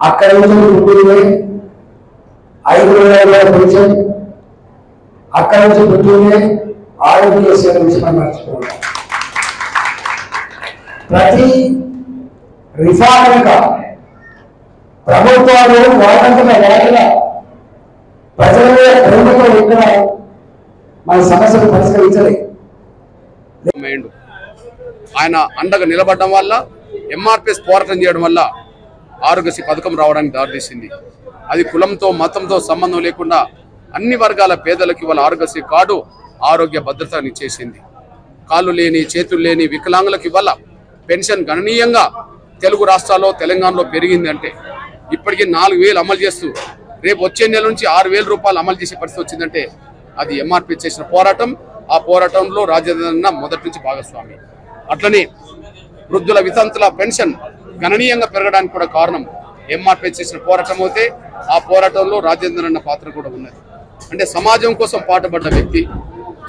అక్కడ నుంచి ముగ్గురు పోయి 5,000 పెన్షన్ అక్కడి నుంచి పుట్టినే ఆరోగ్య సేవ విషయం మర్చిపోవాలి. ప్రతి రిఫార్మ్ ప్రభుత్వాలు వాటంతట వాటిగా ప్రజల మీద ప్రేమతో ఇక్కడ మన సమస్యలు పరిష్కరించలేదు. ఆయన అండగా నిలబడడం వల్ల ఎంఆర్పిఎస్ పోరాటం చేయడం వల్ల ఆరోగ్యశ్రీ పథకం రావడానికి దారితీసింది. అది కులంతో మతంతో సంబంధం లేకుండా అన్ని వర్గాల పేదలకు ఇవాళ ఆరోగ్యశ్రీ కార్డు ఆరోగ్య భద్రతని చేసింది. కాళ్ళు లేని చేతులు లేని వికలాంగులకు ఇవాళ పెన్షన్ గణనీయంగా తెలుగు రాష్ట్రాల్లో తెలంగాణలో పెరిగింది. అంటే ఇప్పటికీ 4,000 అమలు చేస్తూ రేపు వచ్చే నెల నుంచి 6,000 రూపాయలు అమలు చేసే పరిస్థితి వచ్చిందంటే అది ఎంఆర్పీ చేసిన పోరాటం. ఆ పోరాటంలో రాజేంద్ర మొదటి నుంచి భాగస్వామి. అట్లనే వృద్ధుల వితంతుల పెన్షన్ గణనీయంగా పెరగడానికి కూడా కారణం ఎంఆర్పీ చేసిన పోరాటం అయితే ఆ పోరాటంలో రాజేంద్ర పాత్ర కూడా ఉన్నది. అంటే సమాజం కోసం పాటుపడ్డ వ్యక్తి,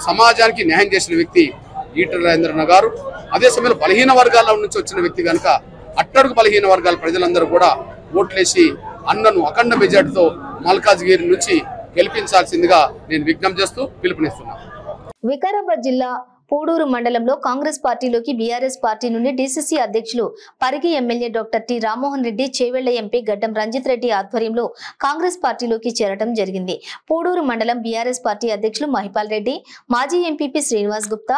సమాజానికి న్యాయం చేసిన వ్యక్తి ఈటెల రాజేంద్ర గారు. అదే సమయంలో బలహీన వర్గాల నుంచి వచ్చిన వ్యక్తి కనుక అట్టడుగు బలహీన వర్గాల ప్రజలందరూ కూడా ఓట్లేసి అన్నను అఖండ మెజార్టీతో మల్కాజ్గిరి నుంచి గెలిపించాల్సిందిగా నేను విజ్ఞప్తి చేస్తూ పిలుపునిస్తున్నాను. వికారాబాద్ జిల్లా పూడూరు మండలంలో కాంగ్రెస్ పార్టీలోకి బీఆర్ఎస్ పార్టీ నుండి డీసీసీ అధ్యక్షులు Parigi MLA doctor T Rammohan Reddy, Chevella MP గడ్డం రంజిత్ రెడ్డి ఆధ్వర్యంలో కాంగ్రెస్ పార్టీలోకి చేరడం జరిగింది. పూడూరు మండలం బీఆర్ఎస్ పార్టీ అధ్యక్షులు మహిపాల్ రెడ్డి, మాజీ ఎంపీపీ శ్రీనివాస్ గుప్తా,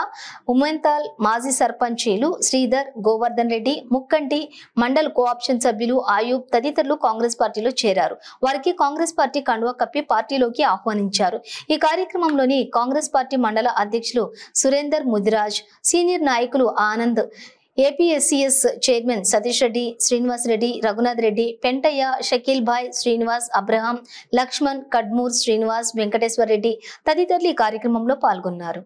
ఉమెన్తాల్ మాజీ సర్పంచీలు శ్రీధర్, గోవర్ధన్ రెడ్డి, ముక్కంటి, మండల్ కోఆప్షన్ సభ్యులు ఆయూబ్ తదితరులు కాంగ్రెస్ పార్టీలో చేరారు. వారికి కాంగ్రెస్ పార్టీ కండువా కప్పి పార్టీలోకి ఆహ్వానించారు. ఈ కార్యక్రమంలోని కాంగ్రెస్ పార్టీ మండల అధ్యక్షులు సురేందర్ ముదిరాజ్, సీనియర్ నాయకులు ఆనంద్, ఏపీఎస్సీఎస్ చైర్మన్ సతీష్ రెడ్డి, శ్రీనివాస్ రెడ్డి, రఘునాథ్ రెడ్డి, పెంటయ్య, షకీల్ భాయ్, శ్రీనివాస్, అబ్రహాం, లక్ష్మణ్, కడ్మూర్ శ్రీనివాస్, వెంకటేశ్వర రెడ్డి తదితరులు ఈ కార్యక్రమంలో పాల్గొన్నారు.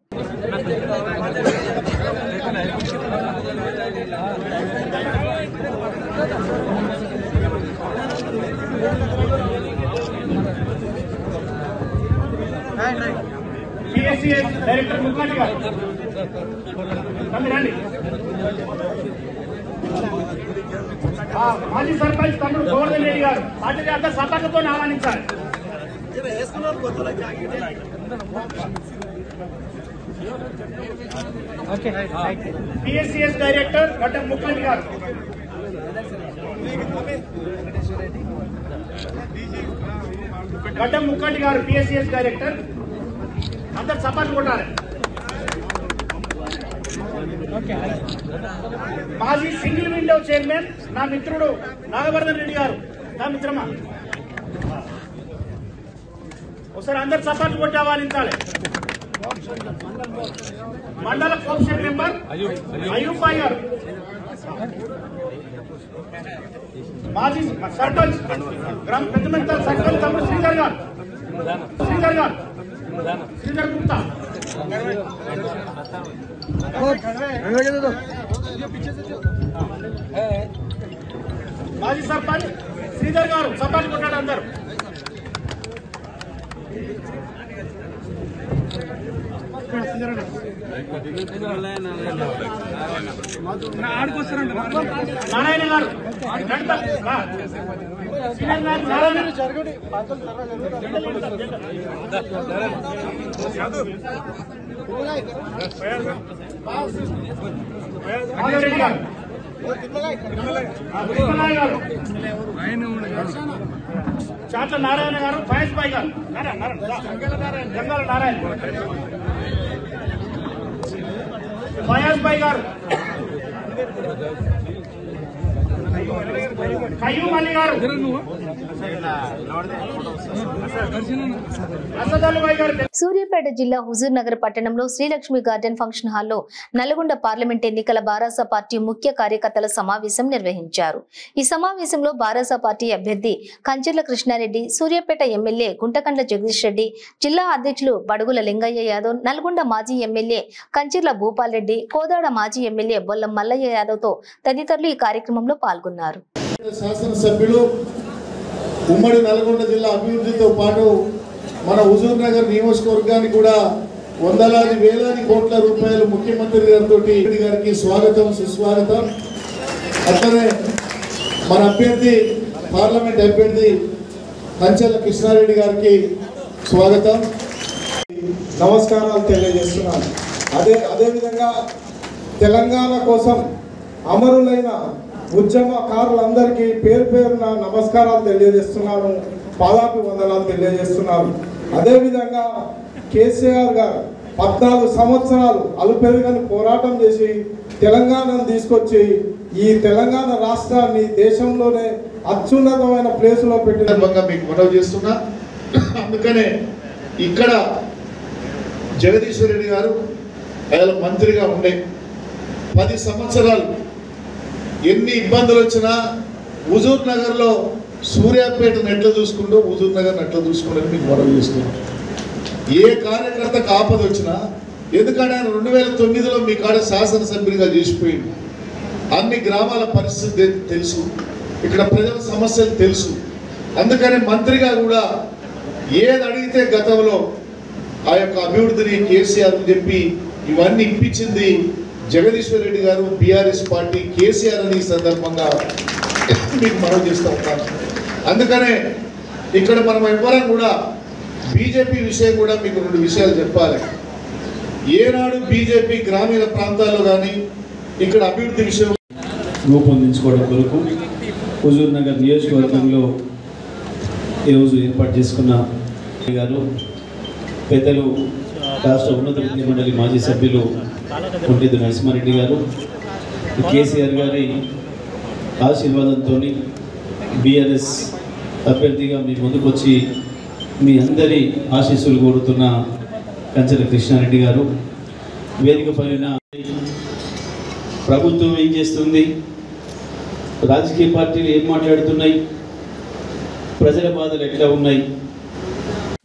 డైరెక్టర్ ముఖ్యమంత్రి గారు మాజీ సర్పంచ్ తమ్ముడు గోవర్ధన్ రెడ్డి గారు పార్టీ అంతా సతకతో ఆహ్వానించారు. పిఎస్సిఎస్ డైరెక్టర్ గడ్డం ముఖ్యమంత్రి గారు, గడ్డం ముఖ్యమంత్రి గారు పిఎస్సిఎస్ డైరెక్టర్ అందరు సపోర్ట్ కొట్టాలి. మాజీ సింగిల్ విండో చైర్మన్ నా మిత్రుడు నాగవర్ధన్ రెడ్డి గారు, నా మిత్రమా ఒకసారి అందరు సపోర్ట్ కొట్టి ఆహ్వానించాలి. మండల కోఆప్షన్ మెంబర్ అయూబ్ భాయ్ గారు, మాజీ సర్పంచ్ పెద్దమంతల్ సర్పంచ్ తమ్ముడు శ్రీధర్ గారు, శ్రీధర్ గుప్తా, మాజీ సర్పంచ్ శ్రీధర్ గారు సర్పంచ్ కొట్టాడు అందరు. నారాయణ గారు, రెడ్డి గారు, చాట్ల నారాయణ గారు, ఫయాజ్ భాయ్ గారు, గంగాల నారాయణ, ఫయాజ్ భాయ్ గారు, కయ్యూమ్ అలీ గారు, సూర్యాపేట జిల్లా హుజూర్ నగర్ పట్టణంలో శ్రీలక్ష్మి గార్డెన్ ఫంక్షన్ హాల్లో నల్గొండ పార్లమెంట్ ఎన్నికల బారాస పార్టీ ముఖ్య కార్యకర్తల సమావేశం నిర్వహించారు. ఈ సమావేశంలో బారాస పార్టీ అభ్యర్థి కంచెర్ల కృష్ణారెడ్డి, సూర్యాపేట ఎమ్మెల్యే గుంటకండ్ల జగదీష్ రెడ్డి, జిల్లా అధ్యక్షులు బడుగుల లింగయ్య యాదవ్, నల్గొండ మాజీ ఎమ్మెల్యే కంచెర్ల భూపాల్ రెడ్డి, కోదాడ మాజీ ఎమ్మెల్యే బొల్లం మల్లయ్య యాదవ్ తో తదితరులు ఈ కార్యక్రమంలో పాల్గొన్నారు. శాసనసభ్యులు ఉమ్మడి నల్గొండ జిల్లా అభివృద్ధితో పాటు మన హుజూర్ నగర్ నియోజకవర్గానికి కూడా వందలాది వేలాది కోట్ల రూపాయలు ముఖ్యమంత్రి గారికి స్వాగతం సుస్వాగతం. అట్లనే మన అభ్యర్థి పార్లమెంట్ అభ్యర్థి మంచెల కృష్ణారెడ్డి గారికి స్వాగతం, నమస్కారాలు తెలియజేస్తున్నాను. అదేవిధంగా తెలంగాణ కోసం అమరులైన ఉద్యమకారులందరికీ పేరు పేరున నమస్కారాలు తెలియజేస్తున్నాను, పాదాభి వందనాలు తెలియజేస్తున్నాను. అదేవిధంగా కేసీఆర్ గారు 14 సంవత్సరాలు అలుపెరుగని పోరాటం చేసి తెలంగాణను తీసుకొచ్చి ఈ తెలంగాణ రాష్ట్రాన్ని దేశంలోనే అత్యున్నతమైన ప్లేసులో పెట్టిన మీకు మనవి చేస్తున్నా. అందుకనే ఇక్కడ జగదీశ్వర్ రెడ్డి గారు ఆయన మంత్రిగా ఉండే 10 సంవత్సరాలు ఎన్ని ఇబ్బందులు వచ్చినా హుజూర్ నగర్లో సూర్యాపేటను ఎట్లా చూసుకుంటూ హుజూర్ నగర్ని ఎట్లా చూసుకుంటారని మీకు మనవి చేస్తున్నాం. ఏ కార్యకర్తకు ఆపద వచ్చినా, ఎందుకంటే ఆయన 2009లో మీ కాడ శాసనసభ్యుడిగా చేసిపోయింది. అన్ని గ్రామాల పరిస్థితి తెలుసు, ఇక్కడ ప్రజల సమస్యలు తెలుసు. అందుకని మంత్రిగా కూడా ఏది అడిగితే గతంలో ఆ యొక్క అభివృద్ధిని కేసీఆర్ చెప్పి ఇవన్నీ ఇప్పించింది జగదీశ్వర్ రెడ్డి గారు, బీఆర్ఎస్ పార్టీ, కేసీఆర్ అని ఈ సందర్భంగా మీకు మనవి చేస్తూ ఉంటాను. అందుకనే ఇక్కడ మనం ఎవ్వరం కూడా బీజేపీ విషయం కూడా మీకు 2 విషయాలు చెప్పాలి. ఏనాడు బీజేపీ గ్రామీణ ప్రాంతాల్లో కానీ ఇక్కడ అభివృద్ధి విషయం రూపొందించుకోవడం కొరకు హుజూర్ నగర్ నియోజకవర్గంలో ఈరోజు ఏర్పాటు చేసుకున్న గారు, పెద్దలు రాష్ట్ర ఉన్నత విద్యా మండలి మాజీ సభ్యులు కొంటిద్దు నరసింహారెడ్డి గారు, కేసీఆర్ గారి ఆశీర్వాదంతో బీఆర్ఎస్ అభ్యర్థిగా మీ ముందుకొచ్చి మీ అందరి ఆశీస్సులు కోరుతున్న కంచెల కృష్ణారెడ్డి గారు, వేదిక పైన ప్రభుత్వం ఏం చేస్తుంది, రాజకీయ పార్టీలు ఏం మాట్లాడుతున్నాయి, ప్రజల బాధలు ఎట్లా ఉన్నాయి.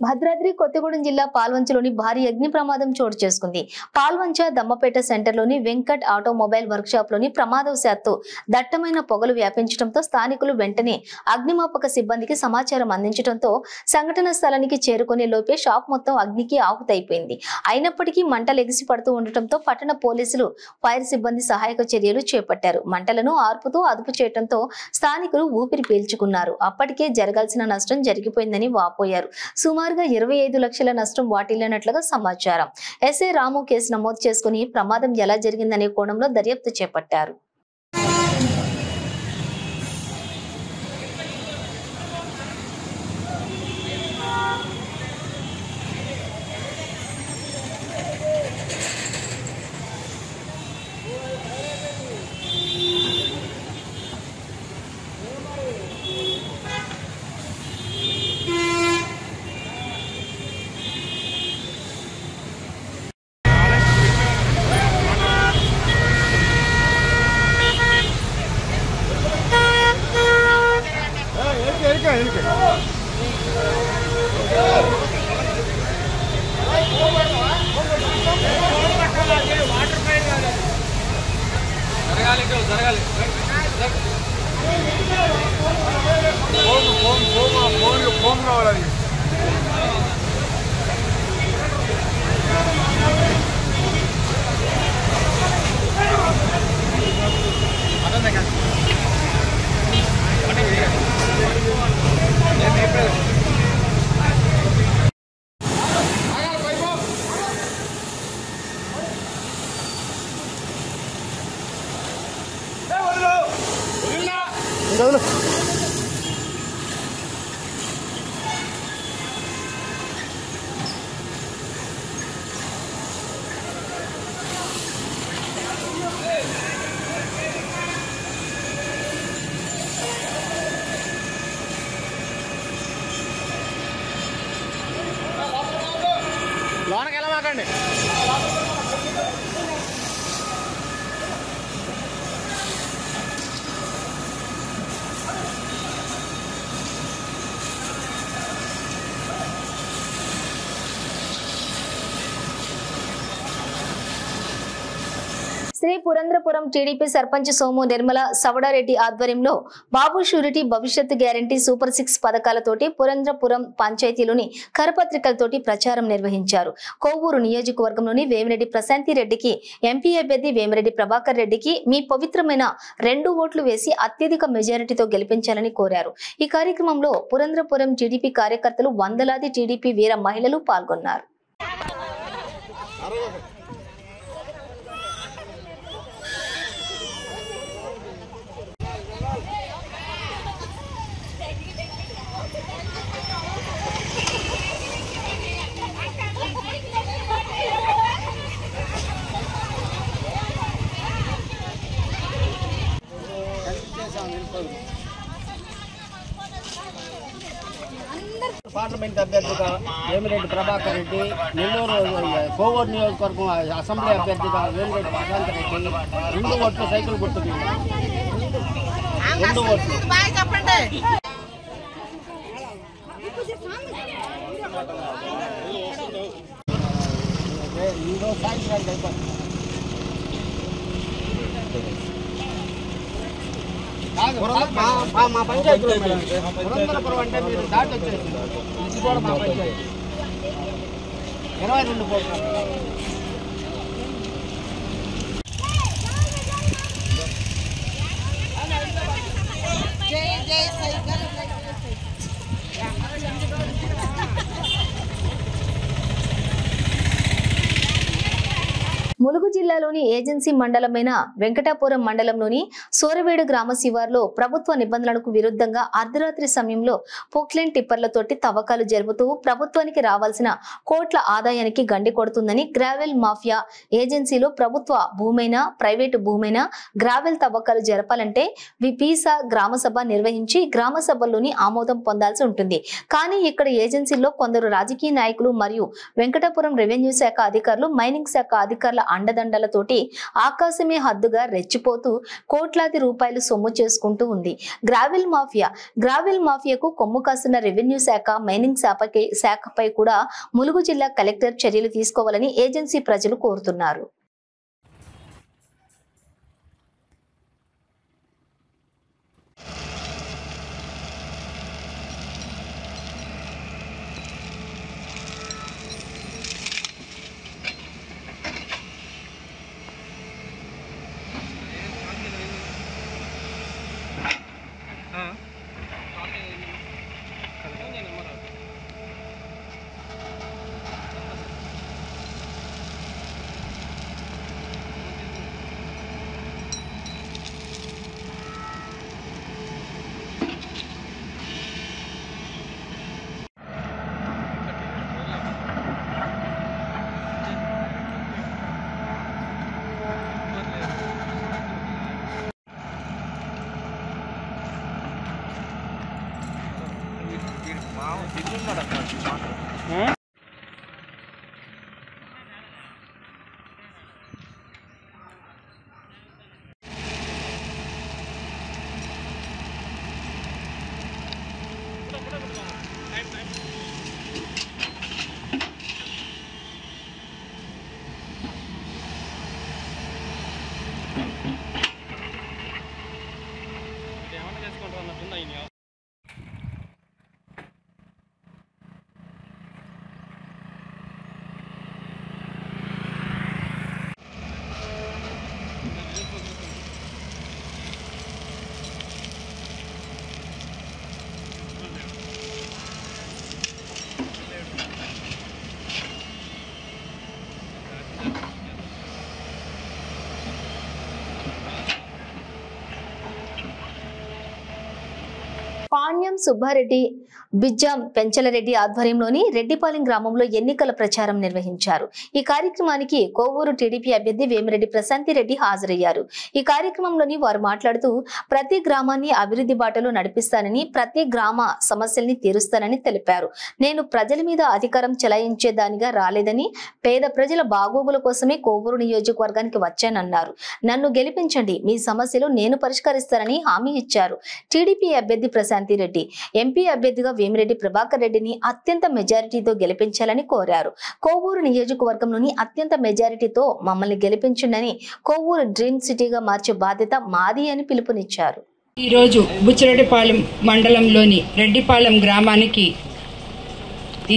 భద్రాద్రి కొత్తగూడెం జిల్లా పాల్వంచలోని భారీ అగ్ని ప్రమాదం చోటు చేసుకుంది. పాల్వంచ దమ్మపేట సెంటర్లోని వెంకట్ ఆటోమొబైల్ వర్క్షాప్ లోని ప్రమాదవశాత్తు దట్టమైన పొగలు వ్యాపించడంతో స్థానికులు వెంటనే అగ్నిమాపక సిబ్బందికి సమాచారం అందించడంతో సంఘటన స్థలానికి చేరుకునే లోపే షాప్ మొత్తం అగ్నికి ఆహుతైపోయింది. అయినప్పటికీ మంటలు ఎగిసి పడుతూ ఉండటంతో పట్టణ పోలీసులు, ఫైర్ సిబ్బంది సహాయక చర్యలు చేపట్టారు. మంటలను ఆర్పుతూ అదుపు చేయడంతో స్థానికులు ఊపిరి పీల్చుకున్నారు. అప్పటికే జరగాల్సిన నష్టం జరిగిపోయిందని వాపోయారు. సుమారు 25 లక్షల నష్టం వాటిల్లినట్లుగా సమాచారం. ఎస్ఐ రాము కేసు నమోదు చేసుకుని ప్రమాదం ఎలా జరిగిందనే కోణంలో దర్యాప్తు చేపట్టారు. శ్రీ పురంద్రపురం టీడీపీ సర్పంచ్ సోము నిర్మల సవడారెడ్డి ఆధ్వర్యంలో బాబు షూరిటీ భవిష్యత్తు గ్యారంటీ సూపర్ 6 పథకాలతోటి పురంద్రపురం పంచాయతీలోని కరపత్రికలతోటి ప్రచారం నిర్వహించారు. కోవూరు నియోజకవర్గంలోని వేమిరెడ్డి ప్రశాంతి రెడ్డికి, ఎంపీ అభ్యర్థి వేమిరెడ్డి ప్రభాకర్ రెడ్డికి మీ పవిత్రమైన 2 ఓట్లు వేసి అత్యధిక మెజారిటీతో గెలిపించాలని కోరారు. ఈ కార్యక్రమంలో పురంద్రపురం టీడీపీ కార్యకర్తలు, వందలాది టీడీపీ వీర మహిళలు పాల్గొన్నారు. పార్లమెంట్ అభ్యర్థిగా వేమిరెడ్డి ప్రభాకర్ రెడ్డి, నెల్లూరు కోవూరు నియోజకవర్గం అసెంబ్లీ అభ్యర్థిగా వేమిరెడ్డి ప్రశాంత్ రెడ్డి 2 ఓట్లు సైకిల్ గుర్తుకు 2 ఓట్లు. సాయంత్రానికి అయిపోతుంది. మా పంచాయతీలో పురంద్రపురం అంటే మీరు దాటి వచ్చేసి ఇది కూడా మా పంచాయతీ 22 కోట్లు. ములుగు జిల్లాలోని ఏజెన్సీ మండలమైన వెంకటాపురం మండలంలోని సోరవేడు గ్రామ శివార్లో ప్రభుత్వ నిబంధనలకు విరుద్ధంగా అర్ధరాత్రి సమయంలో పోక్లైన్ టిప్పర్లతోటి తవ్వకాలు జరుపుతూ ప్రభుత్వానికి రావాల్సిన కోట్ల ఆదాయానికి గండి కొడుతుందని గ్రావెల్ మాఫియా ఏజెన్సీలో ప్రభుత్వ భూమైనా ప్రైవేటు భూమైనా గ్రావెల్ తవ్వకాలు జరపాలంటే విపీసా గ్రామ సభ నిర్వహించి గ్రామ సభల్లోని ఆమోదం పొందాల్సి ఉంటుంది. కానీ ఇక్కడ ఏజెన్సీలో కొందరు రాజకీయ నాయకులు మరియు వెంకటాపురం రెవెన్యూ శాఖ అధికారులు, మైనింగ్ శాఖ అధికారుల అండదండలతోటి ఆకాశమే హద్దుగా రెచ్చిపోతూ కోట్లాది రూపాయలు సొమ్ము చేసుకుంటూ ఉంది గ్రావెల్ మాఫియాకు కొమ్ము కాస్తున్న రెవెన్యూ శాఖ, మైనింగ్ శాఖపై కూడా ములుగు జిల్లా కలెక్టర్ చర్యలు తీసుకోవాలని ఏజెన్సీ ప్రజలు కోరుతున్నారు. పాణ్యం సుబ్బారెడ్డి, బిజ్జాం పెంచలరెడ్డి ఆధ్వర్యంలోని రెడ్డిపాలెం గ్రామంలో ఎన్నికల ప్రచారం నిర్వహించారు. ఈ కార్యక్రమానికి కోవూరు టీడీపీ అభ్యర్థి వేమిరెడ్డి ప్రశాంతి రెడ్డి హాజరయ్యారు. ఈ కార్యక్రమంలోని వారు మాట్లాడుతూ ప్రతి గ్రామాన్ని అభివృద్ధి బాటలో నడిపిస్తానని, ప్రతి గ్రామ సమస్యల్ని తీరుస్తానని తెలిపారు. నేను ప్రజల మీద అధికారం చెలాయించేదానిగా రాలేదని, పేద ప్రజల బాగోగుల కోసమే కోవూరు నియోజకవర్గానికి వచ్చానన్నారు. నన్ను గెలిపించండి, మీ సమస్యలు నేను పరిష్కరిస్తానని హామీ ఇచ్చారు. టీడీపీ అభ్యర్థి ప్రశాంతి రెడ్డి, ఎంపీ అభ్యర్థిగా వేమిరెడ్డి ప్రభాకర్ రెడ్డిని అత్యంత మెజారిటీతో గెలిపించాలని కోరారు. కోవూరు నియోజకవర్గంలోని అత్యంత మెజారిటీతో మమ్మల్ని గెలిపించండి, కోవూరు డ్రీమ్ సిటీగా మార్చే బాధ్యత మాది అని పిలుపునిచ్చారు. ఈరోజు బుచ్చిరెడ్డిపాలెం మండలంలోని రెడ్డిపాలెం గ్రామానికి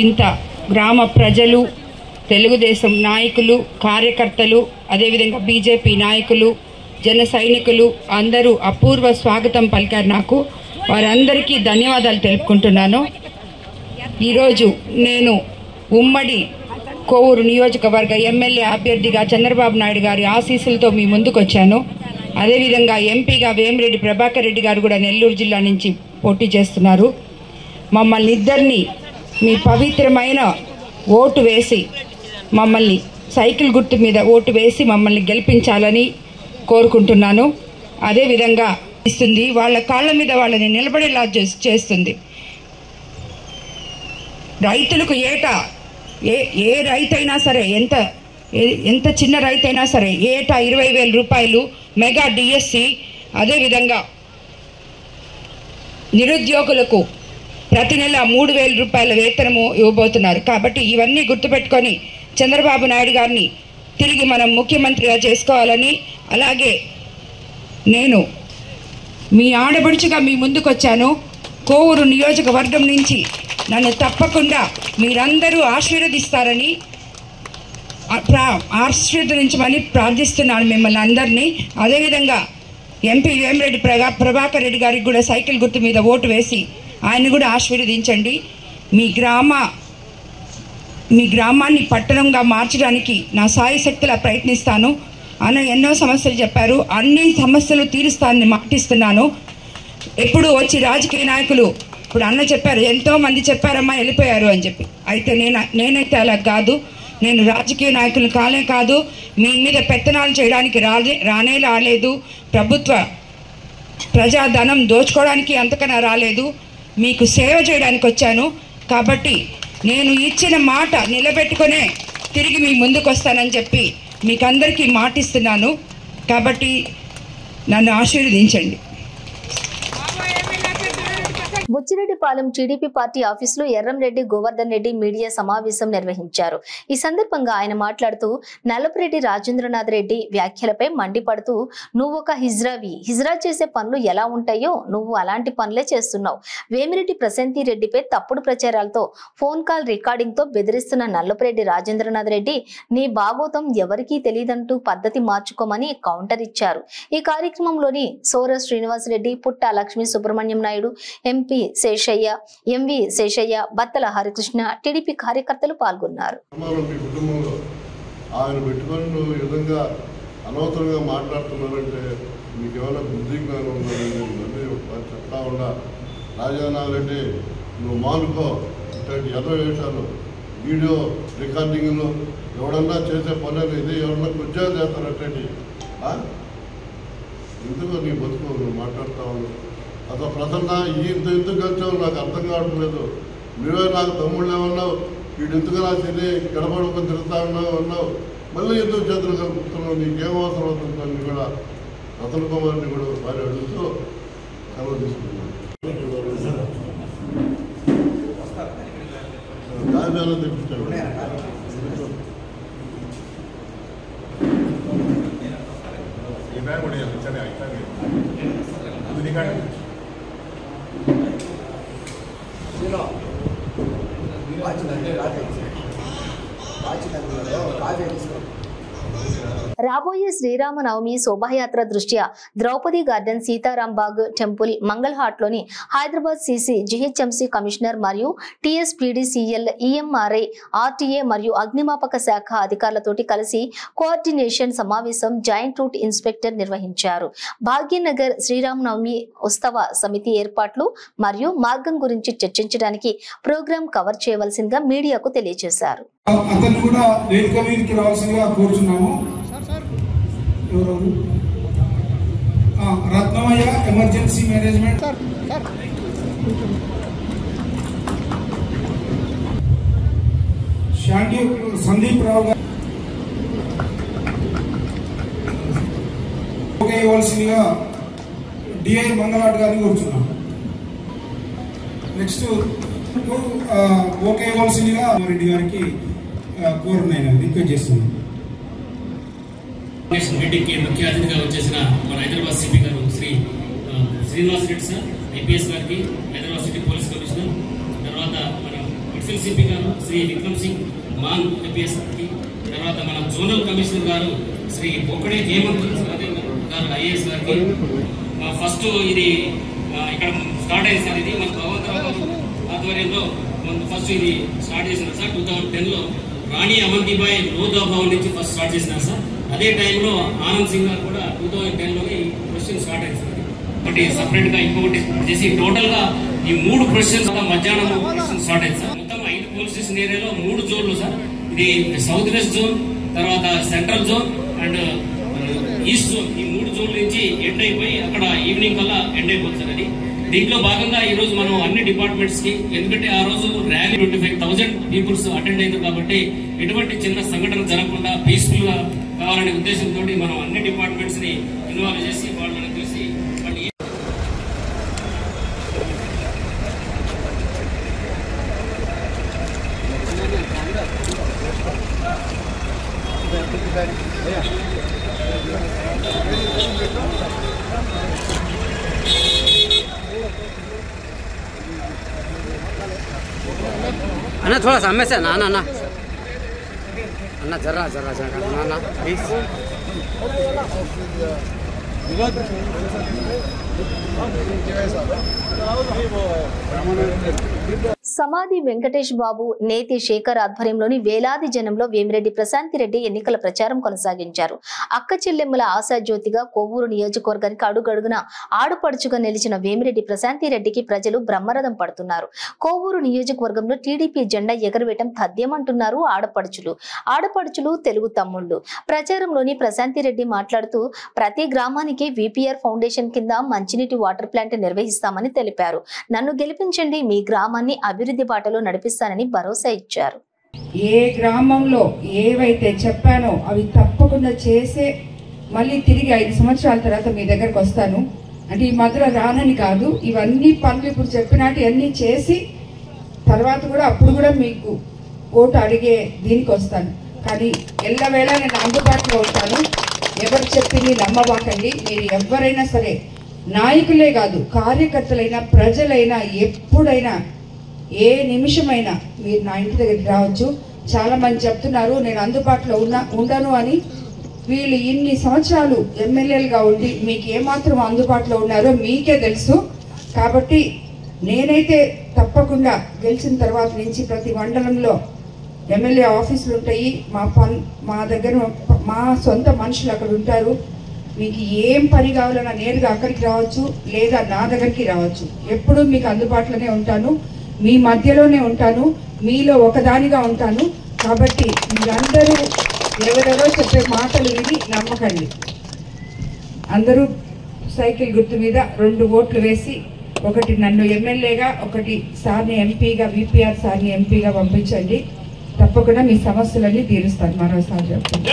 ఇంత గ్రామ ప్రజలు, తెలుగుదేశం నాయకులు, కార్యకర్తలు, అదేవిధంగా బీజేపీ నాయకులు, జన సైనికులు అందరూ అపూర్వ స్వాగతం పలికారు. నాకు వారందరికీ ధన్యవాదాలు తెలుపుకుంటున్నాను. ఈరోజు నేను ఉమ్మడి కోవూరు నియోజకవర్గ ఎమ్మెల్యే అభ్యర్థిగా చంద్రబాబు నాయుడు గారి ఆశీస్సులతో మీ ముందుకు వచ్చాను. అదేవిధంగా ఎంపీగా వేమిరెడ్డి ప్రభాకర్ రెడ్డి గారు కూడా నెల్లూరు జిల్లా నుంచి పోటీ చేస్తున్నారు. మమ్మల్ని ఇద్దరిని మీ పవిత్రమైన ఓటు వేసి మమ్మల్ని సైకిల్ గుర్తు మీద ఓటు వేసి మమ్మల్ని గెలిపించాలని కోరుకుంటున్నాను. అదేవిధంగా ఇస్తుంది, వాళ్ళ కాళ్ళ మీద వాళ్ళని నిలబడేలా చేస్తుంది. రైతులకు ఏటా ఏ రైతైనా సరే, ఎంత చిన్న రైతైనా సరే ఏటా 20,000 రూపాయలు మెగా డిఎస్సి, అదేవిధంగా నిరుద్యోగులకు ప్రతి నెల 3,000 రూపాయల వేతనము ఇవ్వబోతున్నారు. కాబట్టి ఇవన్నీ గుర్తుపెట్టుకొని చంద్రబాబు నాయుడు గారిని తిరిగి మనం ముఖ్యమంత్రిగా చేసుకోవాలని, అలాగే నేను మీ ఆడబడుచుగా మీ ముందుకు వచ్చాను. కోవూరు నియోజకవర్గం నుంచి నన్ను తప్పకుండా మీరందరూ ఆశీర్వదిస్తారని ఆశీర్వదించమని ప్రార్థిస్తున్నాను మిమ్మల్ని అందరినీ. అదేవిధంగా ఎంపీ వేమిరెడ్డి ప్రభాకర్ రెడ్డి గారికి కూడా సైకిల్ గుర్తు మీద ఓటు వేసి ఆయన కూడా ఆశీర్వదించండి. మీ గ్రామాన్ని పట్టణంగా మార్చడానికి నా సాయశక్తిలా ప్రయత్నిస్తాను. అన్న ఎన్నో సమస్యలు చెప్పారు, అన్ని సమస్యలు తీరుస్తానని మాటిస్తున్నాను. ఎప్పుడు వచ్చి రాజకీయ నాయకులు, ఇప్పుడు అన్న చెప్పారు, ఎంతోమంది చెప్పారమ్మా వెళ్ళిపోయారు అని చెప్పి, అయితే నేనైతే అలా కాదు. నేను రాజకీయ నాయకులు కాదు, మీ మీద పెత్తనాలు చేయడానికి రానే రాలేదు. ప్రజాధనం దోచుకోవడానికి అంతకన్నా రాలేదు. మీకు సేవ చేయడానికి వచ్చాను. కాబట్టి నేను ఇచ్చిన మాట నిలబెట్టుకునే తిరిగి మీ ముందుకు వస్తానని చెప్పి మీకు అందరికీ మాటిస్తున్నాను. కాబట్టి నన్ను ఆశీర్వదించండి. బుచ్చిరెడ్డిపాలెం టీడీపీ పార్టీ ఆఫీసులో ఎర్రంరెడ్డి గోవర్ధన్ రెడ్డి మీడియా సమావేశం నిర్వహించారు. ఈ సందర్భంగా ఆయన మాట్లాడుతూ నల్లపురెడ్డి రాజేంద్రనాథ్ రెడ్డి వ్యాఖ్యలపై మండిపడుతూ, నువ్వు ఒక హిజ్రా చేసే పనులు ఎలా ఉంటాయో నువ్వు అలాంటి పనులే చేస్తున్నావు. వేమిరెడ్డి ప్రశాంతి రెడ్డిపై తప్పుడు ప్రచారాలతో ఫోన్ కాల్ రికార్డింగ్ తో బెదిరిస్తున్న నల్లపురెడ్డి రాజేంద్రనాథ్ రెడ్డి నీ భాగోతం ఎవరికీ తెలియదంటూ పద్ధతి మార్చుకోమని కౌంటర్ ఇచ్చారు. ఈ కార్యక్రమంలోని సోర శ్రీనివాసరెడ్డి, పుట్ట లక్ష్మీ సుబ్రహ్మణ్యం నాయుడు, ఎంపీ శేషయ్య, ఎంవి శేషయ్య, బత్తల హరికృష్ణ, టీడీపీ కార్యకర్తలు పాల్గొన్నారు. ఆయన పెట్టుకొని నువ్వు ఈ విధంగా అనవసరంగా మాట్లాడుతున్నారంటే మీకు ఏమైనా బుద్ధి జ్ఞానం ఉందని చెప్తా ఉన్నా. రాజేంద్రనాథ్ రెడ్డి నువ్వు మానుకో, ఇట్లాంటి వేషాలు, వీడియో రికార్డింగ్లు ఎవడన్నా చేసే పని అనేది ఎవరన్నా ఉద్యోగం చేస్తారట్టండి. ఎందుకు నీ బతుకు నువ్వు మాట్లాడుతా ఉన్నావు? అసలు ప్రసన్న ఎందుకు కలిసావు నాకు అర్థం కావట్లేదు. నువ్వే నాకు తమ్ముళ్ళు ఏమన్నావు, వీడు ఎందుకు రాసింది గడపడుకొని తిరుగుతా ఉన్నావు, మళ్ళీ ఎందుకు చేతులు కలుపుతున్నావు, నీకేం అవసరం అవుతుందని కూడా రతన్ కుమార్ని కూడా వారి అడుగుతూ సెలవు తీసుకున్నాను. కావ్యాలు తెప్పించాడు. రాబోయే శ్రీరామనవమి శోభాయాత్ర దృష్ట్యా ద్రౌపది గార్డెన్, సీతారాంబాగ్ టెంపుల్, మంగళ్ హాట్ లోని హైదరాబాద్ సిసి, జిహెచ్ఎంసీ కమిషనర్ మరియు టీఎస్పీడీసీఎల్, ఈఎంఆర్ఐ, ఆర్టీఏ మరియు అగ్నిమాపక శాఖ అధికారులతోటి కలిసి కోఆర్డినేషన్ సమావేశం జాయింట్ రూట్ ఇన్స్పెక్టర్ నిర్వహించారు. భాగ్యనగర్ శ్రీరామనవమి ఉత్సవ సమితి ఏర్పాట్లు మరియు మార్గం గురించి చర్చించడానికి ప్రోగ్రాం కవర్ చేయవలసిందిగా మీడియాకు తెలియజేశారు. అతను కూడా వేదిక మీదకి రావాల్సిందిగా కోరుచున్నాము. రత్నమయ్య, ఎమర్జెన్సీ మేనేజ్మెంట్, సందీప్ రావు గారు ఇవ్వాల్సిందిగా డిఐ మంగళాట్ గారిని కోరుచున్నాం. నెక్స్ట్ ఓకే ఇవ్వాల్సిందిగా రెడ్డి గారికి కోరుతున్నాను, రిక్వెస్ట్ చేస్తున్నాను. రెడ్డికి ముఖ్య అతిథిగా వచ్చేసిన మన హైదరాబాద్ సిపి గారు శ్రీ శ్రీనివాస్ రెడ్డి సార్ ఐపీఎస్ గారికి, హైదరాబాద్ సిటీ పోలీస్ కమిషనర్, తర్వాత మన అడిషనల్ సిపి గారు శ్రీ విక్రమ్ సింగ్ మాన్ ఐపీఎస్ గారికి, తర్వాత మన జోనల్ కమిషనర్ గారు శ్రీ బొక్కడే హేమంత్ గారు ఐఏఎస్ గారికి. ఫస్ట్ ఇది ఇక్కడ స్టార్ట్ అయింది సార్, ఇది మన భగవంతరావు ఆధ్వర్యంలో ఫస్ట్ ఇది స్టార్ట్ చేసినారు సార్. 2010లో రాణి అమంతిబాయి లోధా భవన్ నుంచి ఫస్ట్ స్టార్ట్ చేసినారు సార్. అదే టైంలో ఆనంద్ సింగ్ గారు కూడా 2010లోనే ఈ క్వశ్చన్ స్టార్ట్ అయింది సార్. ఒకటి సపరేట్ గా ఇంకొకటి చేసి టోటల్ గా ఈ 3 క్వశ్చన్స్ మధ్యాహ్నం క్వశ్చన్ స్టార్ట్ అయింది సార్. మొత్తం 5 పోలీస్ స్టేషన్ ఏరియాలో 3 జోన్లు సార్. ఇది సౌత్ వెస్ట్ జోన్, తర్వాత central zone and east zone. ఈ 3 జోన్ల నుంచి ఎండ్ అయిపోయి అక్కడ ఈవినింగ్ కల్లా ఎండ్ అయిపోతుంది సార్. అది దీంట్లో భాగంగా ఈ రోజు మనం అన్ని డిపార్ట్మెంట్స్ కి, ఎందుకంటే ఆ రోజు ర్యాలీ 25,000 పీపుల్స్ అటెండ్ అయ్యారు కాబట్టి ఎటువంటి చిన్న సంఘటన జరగకుండా పీస్ఫుల్ గా కావాలనే ఉద్దేశంతో మనం అన్ని డిపార్ట్మెంట్స్ ని ఇన్వాల్వ్ చేసి వాళ్ళని తెలిసి अन्ना थोड़ा सामने से ना ना ना अन्ना जरा जरा जरा ना ना प्लीज సమాధి వెంకటేష్ బాబు, నేతి శేఖర్ ఆధ్వర్యంలోని వేలాది జనంలో వేమిరెడ్డి ప్రశాంతిరెడ్డి ఎన్నికల ప్రచారం కొనసాగించారు. అక్క చెల్లెమ్మల ఆశాజ్యోతిగా కొవ్వూరు నియోజకవర్గానికి అడుగడుగున ఆడపడుచుగా నిలిచిన వేమిరెడ్డి ప్రశాంతిరెడ్డికి ప్రజలు బ్రహ్మరథం పడుతున్నారు. కొవ్వూరు నియోజకవర్గంలో టీడీపీ జెండా ఎగరవేయటం తథ్యమంటున్నారు ఆడపడుచులు తెలుగు తమ్ముళ్లు. ప్రచారంలోని ప్రశాంతిరెడ్డి మాట్లాడుతూ ప్రతి గ్రామానికి విపిఆర్ ఫౌండేషన్ కింద మంచినీటి వాటర్ ప్లాంట్ నిర్వహిస్తామని తెలిపారు. నన్ను గెలిపించండి, మీ గ్రామాన్ని అభివృద్ధి బాటలో నడిపిస్తానని భరోసా ఇచ్చారు. ఏ గ్రామంలో ఏవైతే చెప్పానో అవి తప్పకుండా చేసే మళ్ళీ తిరిగి 5 సంవత్సరాల తర్వాత మీ దగ్గరకు వస్తాను. అంటే ఈ మధ్యలో రానని కాదు, ఇవన్నీ పనులు ఇప్పుడు చెప్పినట్టు అన్నీ చేసి తర్వాత కూడా అప్పుడు కూడా మీకు ఓటు అడిగే దీనికి వస్తాను. కానీ ఎల్లవేళ నేను అందుబాటులో ఉంటాను. ఎవరు చెప్పింది నమ్మబాకండి. మీరు ఎవరైనా సరే, నాయకులే కాదు కార్యకర్తలైనా ప్రజలైనా ఎప్పుడైనా ఏ నిమిషమైనా మీరు నా ఇంటి దగ్గరికి రావచ్చు. చాలా మంది చెప్తున్నారు నేను అందుబాటులో ఉండను అని. వీళ్ళు ఇన్ని సంవత్సరాలు ఎమ్మెల్యేలుగా ఉండి మీకు ఏమాత్రం అందుబాటులో ఉన్నారో మీకే తెలుసు. కాబట్టి నేనైతే తప్పకుండా గెలిచిన తర్వాత నుంచి ప్రతి మండలంలో ఎమ్మెల్యే ఆఫీసులు ఉంటాయి. మా దగ్గర మా సొంత మనుషులు అక్కడ ఉంటారు. మీకు ఏం పని కావాలన్నా నేరుగా అక్కడికి రావచ్చు, లేదా నా దగ్గరికి రావచ్చు. ఎప్పుడూ మీకు అందుబాటులోనే ఉంటాను, మీ మధ్యలోనే ఉంటాను, మీలో ఒకదానిగా ఉంటాను. కాబట్టి మీరందరూ ఎవరెవరో చెప్పే మాటలు విని నమ్మకండి. అందరూ సైకిల్ గుర్తు మీద 2 ఓట్లు వేసి, ఒకటి నన్ను ఎమ్మెల్యేగా, ఒకటి సార్ని ఎంపీగా, విపిఆర్ సార్ని ఎంపీగా పంపించండి. తప్పకుండా మీ సమస్యలన్నీ తీరుస్తాను. మరోసారి చెప్తాను.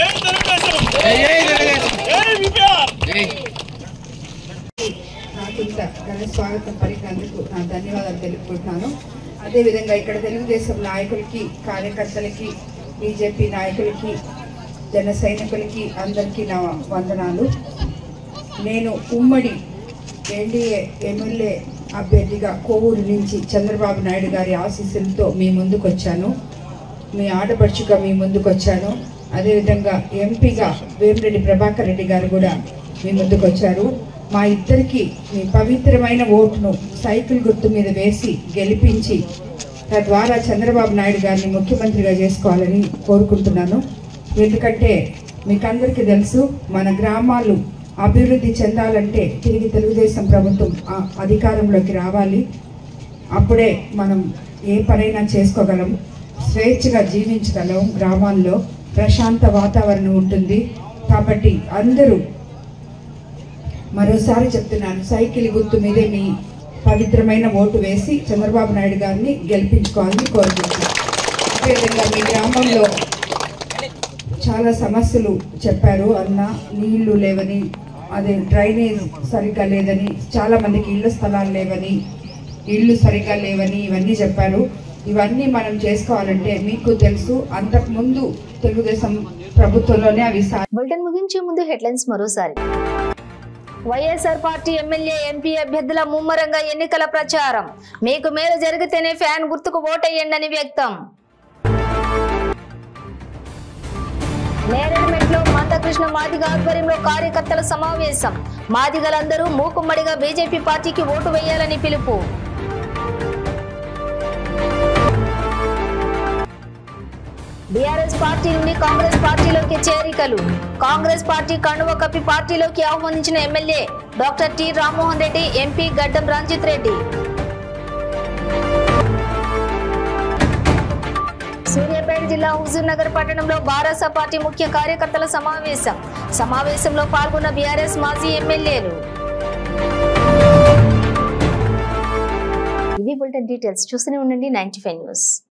నాకు ఇంత ఘన స్వాగతం పలికినందుకు నా ధన్యవాదాలు తెలుపుకుంటున్నాను. అదేవిధంగా ఇక్కడ తెలుగుదేశం నాయకులకి, కార్యకర్తలకి, బీజేపీ నాయకులకి, జన సైనికులకి అందరికీ నా వందనాలు. నేను ఉమ్మడి ఎన్డీఏ ఎమ్మెల్యే అభ్యర్థిగా కొవ్వూరు నుంచి చంద్రబాబు నాయుడు గారి ఆశీస్సులతో మీ ముందుకు వచ్చాను. మీ ఆడపడుచుగా మీ ముందుకు వచ్చాను. అదేవిధంగా ఎంపీగా వేమిరెడ్డి ప్రభాకర్ రెడ్డి గారు కూడా మీ ముందుకు వచ్చారు. మా ఇద్దరికి మీ పవిత్రమైన ఓటును సైకిల్ గుర్తు మీద వేసి గెలిపించి తద్వారా చంద్రబాబు నాయుడు గారిని ముఖ్యమంత్రిగా చేసుకోవాలని కోరుకుంటున్నాను. ఎందుకంటే మీకు అందరికీ తెలుసు, మన గ్రామాలు అభివృద్ధి చెందాలంటే తిరిగి తెలుగుదేశం ప్రభుత్వం అధికారంలోకి రావాలి. అప్పుడే మనం ఏ పనైనా చేసుకోగలం, స్వేచ్ఛగా జీవించగలం. గ్రామాల్లో ప్రశాంత వాతావరణం ఉంటుంది. కాబట్టి అందరూ మరోసారి చెప్తున్నాను, సైకిల్ గుర్తు మీదే మీ పవిత్రమైన ఓటు వేసి చంద్రబాబు నాయుడు గారిని గెలిపించుకోవాలని కోరుకుంటున్నాను. అదేవిధంగా మీ గ్రామంలో చాలా సమస్యలు చెప్పారు అన్న. నీళ్లు లేవని, అదే డ్రైనేజ్ సరిగ్గా లేదని, చాలామందికి ఇళ్ల స్థలాలు లేవని, ఇళ్ళు సరిగ్గా లేవని ఇవన్నీ చెప్పారు. ఇవన్నీ మనం చేసుకోవాలంటే మీకు తెలుసు, అంతకుముందు తెలుగుదేశం ప్రభుత్వంలోనే అవి. బులెటిన్ ముగించే ముందు హెడ్లైన్స్ మరోసారి. వైఎస్ఆర్ పార్టీ ఎమ్మెల్యే ఎంపీ అభ్యర్థుల ముమ్మరంగా ఎన్నికల ప్రచారం. మీకు మేలు జరిగితేనే ఫ్యాన్ గుర్తుకు ఓటేయండి వ్యక్తం. నేరేడుమెట్లో మందకృష్ణ మాదిగ ఆధ్వర్యంలో కార్యకర్తల సమావేశం. మాదిగలందరూ మూకుమ్మడిగా బీజేపీ పార్టీకి ఓటు వేయాలని పిలుపు. బీఆర్ఎస్ పార్టీ నుండి కాంగ్రెస్ పార్టీలోకి చేరికలు. కాంగ్రెస్ పార్టీ కండువ కప్పి పార్టీలోకి ఆహ్వానించిన MLA doctor T Rammohan Reddy, MP గడ్డం రంజిత్ రెడ్డి. సూర్యాపేట జిల్లా హుజూర్ నగర్ పట్టణంలో బారాస పార్టీ ముఖ్య కార్యకర్తల సమావేశం. సమావేశంలో పాల్గొన్న బీఆర్ఎస్ మాజీ ఎమ్మెల్యేలు. ఇవి బులెటిన్ డీటెయిల్స్. చూస్తూనే ఉండండి 95 న్యూస్.